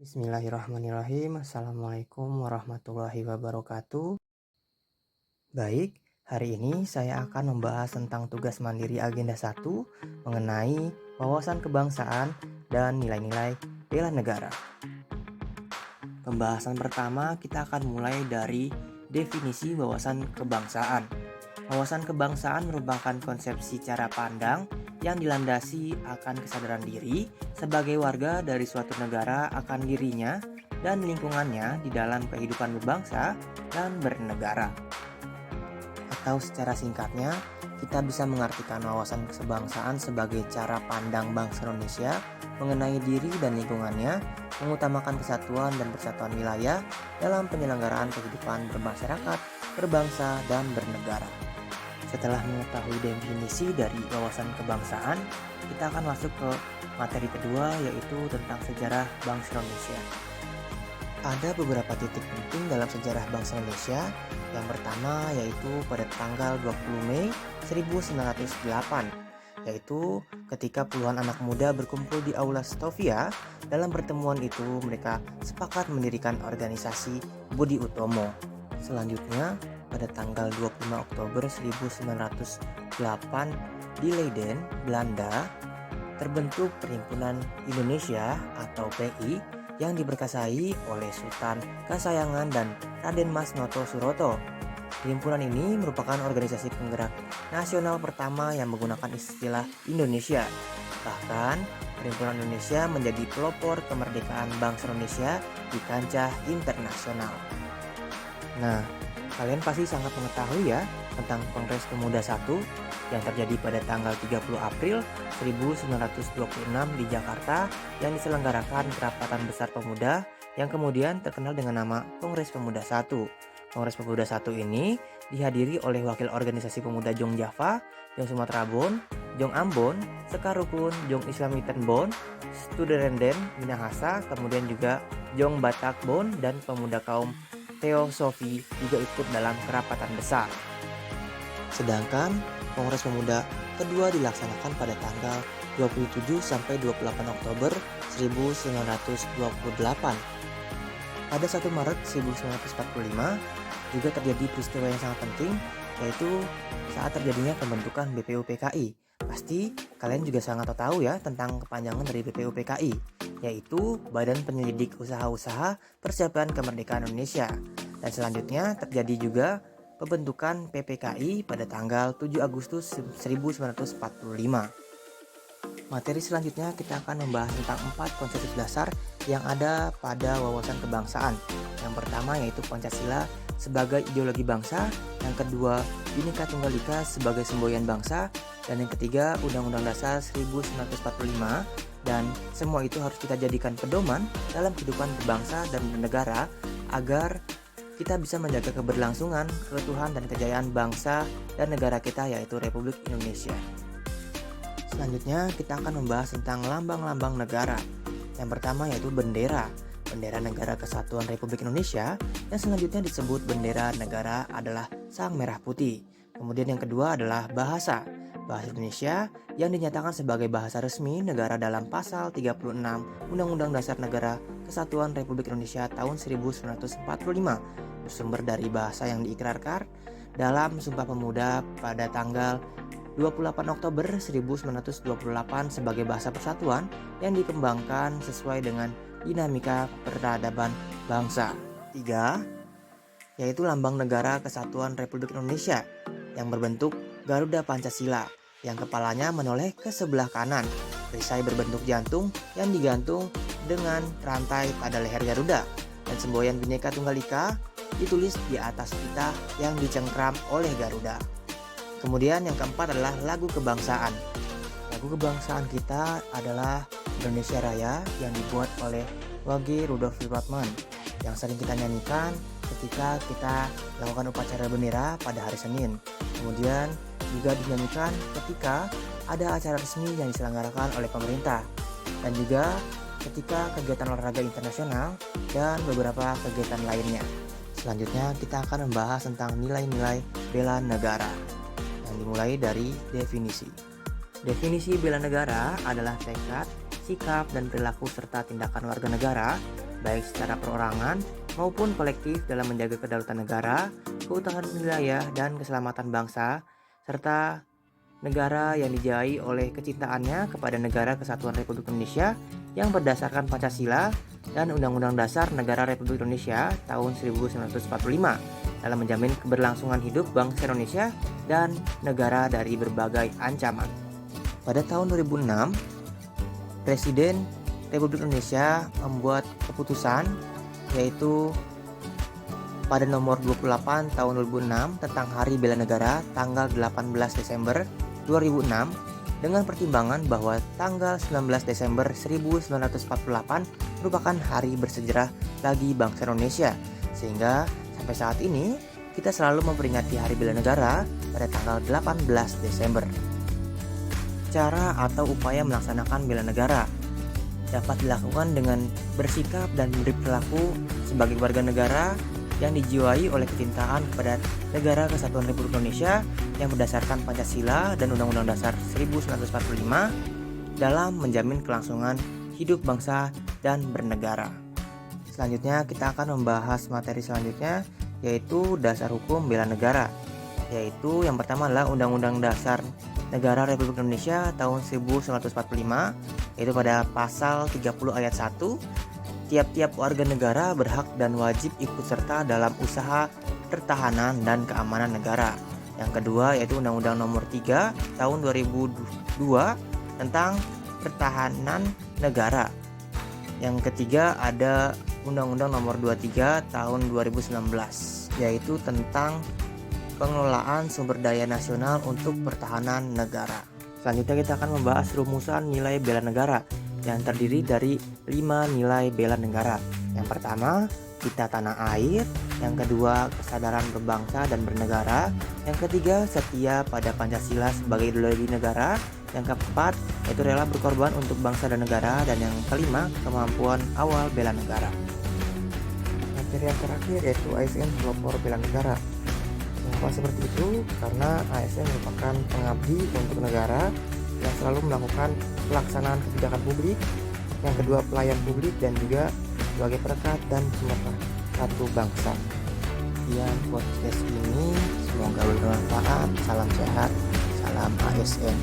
Bismillahirrahmanirrahim. Assalamualaikum warahmatullahi wabarakatuh. Baik, hari ini saya akan membahas tentang tugas mandiri Agenda 1 mengenai wawasan kebangsaan dan nilai-nilai bela negara. Pembahasan pertama kita akan mulai dari definisi wawasan kebangsaan. Wawasan kebangsaan merupakan konsepsi cara pandang yang dilandasi akan kesadaran diri sebagai warga dari suatu negara akan dirinya dan lingkungannya di dalam kehidupan berbangsa dan bernegara. Atau secara singkatnya, kita bisa mengartikan wawasan kebangsaan sebagai cara pandang bangsa Indonesia mengenai diri dan lingkungannya, mengutamakan kesatuan dan persatuan wilayah dalam penyelenggaraan kehidupan bermasyarakat, berbangsa, dan bernegara. Setelah mengetahui definisi dari wawasan kebangsaan, kita akan masuk ke materi kedua, yaitu tentang sejarah bangsa Indonesia. Ada beberapa titik penting dalam sejarah bangsa Indonesia. Yang pertama yaitu pada tanggal 20 Mei 1908, yaitu ketika puluhan anak muda berkumpul di Aula Stovia. Dalam pertemuan itu mereka sepakat mendirikan organisasi Budi Utomo. Selanjutnya pada tanggal 25 Oktober 1908 di Leiden, Belanda, terbentuk Perhimpunan Indonesia atau PI yang diberkasai oleh Sultan Kasayangan dan Raden Mas Noto Suroto. Perhimpunan ini merupakan organisasi penggerak nasional pertama yang menggunakan istilah Indonesia. Bahkan, Perhimpunan Indonesia menjadi pelopor kemerdekaan bangsa Indonesia di kancah internasional. Nah, kalian pasti sangat mengetahui ya tentang Kongres Pemuda 1 yang terjadi pada tanggal 30 April 1926 di Jakarta yang diselenggarakan Kerapatan Besar Pemuda yang kemudian terkenal dengan nama Kongres Pemuda 1. Kongres Pemuda 1 ini dihadiri oleh wakil organisasi pemuda Jong Java, Jong Sumatera Bon, Jong Ambon, Sekar Rukun, Jong Islamiten Bon, Studerenden Minahasa, kemudian juga Jong Batak Bon dan pemuda kaum Teosofi juga ikut dalam kerapatan besar. Sedangkan Kongres Pemuda kedua dilaksanakan pada tanggal 27 sampai 28 Oktober 1928. Pada 1 Maret 1945 juga terjadi peristiwa yang sangat penting, yaitu saat terjadinya pembentukan BPUPKI. Pasti kalian juga sangat tahu ya tentang kepanjangan dari BPUPKI, yaitu Badan Penyelidik Usaha-Usaha Persiapan Kemerdekaan Indonesia. Dan selanjutnya terjadi juga pembentukan PPKI pada tanggal 7 Agustus 1945. Materi selanjutnya kita akan membahas tentang 4 konsep dasar yang ada pada wawasan kebangsaan. Yang pertama yaitu Pancasila sebagai ideologi bangsa, yang kedua Bhinneka Tunggal Ika sebagai semboyan bangsa, dan yang ketiga Undang-Undang Dasar 1945. Dan semua itu harus kita jadikan pedoman dalam kehidupan berbangsa dan bernegara agar kita bisa menjaga keberlangsungan, keutuhan, dan kejayaan bangsa dan negara kita, yaitu Republik Indonesia. Selanjutnya kita akan membahas tentang lambang-lambang negara. Yang pertama yaitu bendera. Bendera Negara Kesatuan Republik Indonesia yang selanjutnya disebut bendera negara adalah sang merah putih. Kemudian yang kedua adalah bahasa. Bahasa Indonesia yang dinyatakan sebagai bahasa resmi negara dalam pasal 36 Undang-Undang Dasar Negara Kesatuan Republik Indonesia tahun 1945, bersumber dari bahasa yang diikrarkan dalam Sumpah Pemuda pada tanggal 28 Oktober 1928 sebagai bahasa persatuan yang dikembangkan sesuai dengan dinamika peradaban bangsa. 3. Yaitu lambang negara Kesatuan Republik Indonesia yang berbentuk Garuda Pancasila yang kepalanya menoleh ke sebelah kanan, perisai berbentuk jantung yang digantung dengan rantai pada leher Garuda, dan semboyan Bhinneka Tunggal Ika ditulis di atas pita yang dicengkram oleh Garuda. Kemudian yang keempat adalah lagu kebangsaan. Lagu kebangsaan kita adalah Indonesia Raya yang dibuat oleh W.G. Rudolf Supratman yang sering kita nyanyikan ketika kita melakukan upacara bendera pada hari Senin. Kemudian juga dinyanyikan ketika ada acara resmi yang diselenggarakan oleh pemerintah, dan juga ketika kegiatan olahraga internasional dan beberapa kegiatan lainnya. Selanjutnya kita akan membahas tentang nilai-nilai bela negara yang dimulai dari definisi. Definisi bela negara adalah tekad, sikap, dan perilaku serta tindakan warga negara baik secara perorangan maupun kolektif dalam menjaga kedaulatan negara, keutuhan wilayah, dan keselamatan bangsa, serta negara yang dijai oleh kecintaannya kepada Negara Kesatuan Republik Indonesia yang berdasarkan Pancasila dan Undang-Undang Dasar Negara Republik Indonesia tahun 1945 dalam menjamin keberlangsungan hidup bangsa Indonesia dan negara dari berbagai ancaman. Pada tahun 2006, Presiden Republik Indonesia membuat keputusan yaitu pada nomor 28 tahun 2006 tentang Hari Bela Negara tanggal 18 Desember 2006 dengan pertimbangan bahwa tanggal 19 Desember 1948 merupakan hari bersejarah bagi bangsa Indonesia, sehingga sampai saat ini kita selalu memperingati Hari Bela Negara pada tanggal 18 Desember. Cara atau upaya melaksanakan bela negara dapat dilakukan dengan bersikap dan berperilaku sebagai warga negara yang dijiwai oleh kecintaan kepada Negara Kesatuan Republik Indonesia yang berdasarkan Pancasila dan Undang-Undang Dasar 1945 dalam menjamin kelangsungan hidup bangsa dan bernegara. Selanjutnya kita akan membahas materi selanjutnya, yaitu dasar hukum bela negara, yaitu yang pertama adalah Undang-Undang Dasar Negara Republik Indonesia tahun 1945, yaitu pada pasal 30 ayat 1, tiap-tiap warga negara berhak dan wajib ikut serta dalam usaha pertahanan dan keamanan negara. Yang kedua yaitu Undang-Undang Nomor 3 tahun 2002 tentang pertahanan negara. Yang ketiga ada Undang-Undang Nomor 23 tahun 2019, yaitu tentang pengelolaan sumber daya nasional untuk pertahanan negara. Selanjutnya kita akan membahas rumusan nilai bela negara yang terdiri dari 5 nilai bela negara. Yang pertama, cinta tanah air. Yang kedua, kesadaran berbangsa dan bernegara. Yang ketiga, setia pada Pancasila sebagai ideologi negara. Yang keempat, yaitu rela berkorban untuk bangsa dan negara. Dan yang kelima, kemampuan awal bela negara. Materi yang terakhir yaitu ASN pelopor bela negara. Kenapa seperti itu? Karena ASN merupakan pengabdi untuk negara yang selalu melakukan pelaksanaan kebijakan publik, yang kedua pelayan publik, dan juga sebagai perekat dan pemersatu bangsa. Sekian podcast ini, semoga bermanfaat. Salam sehat, salam ASN.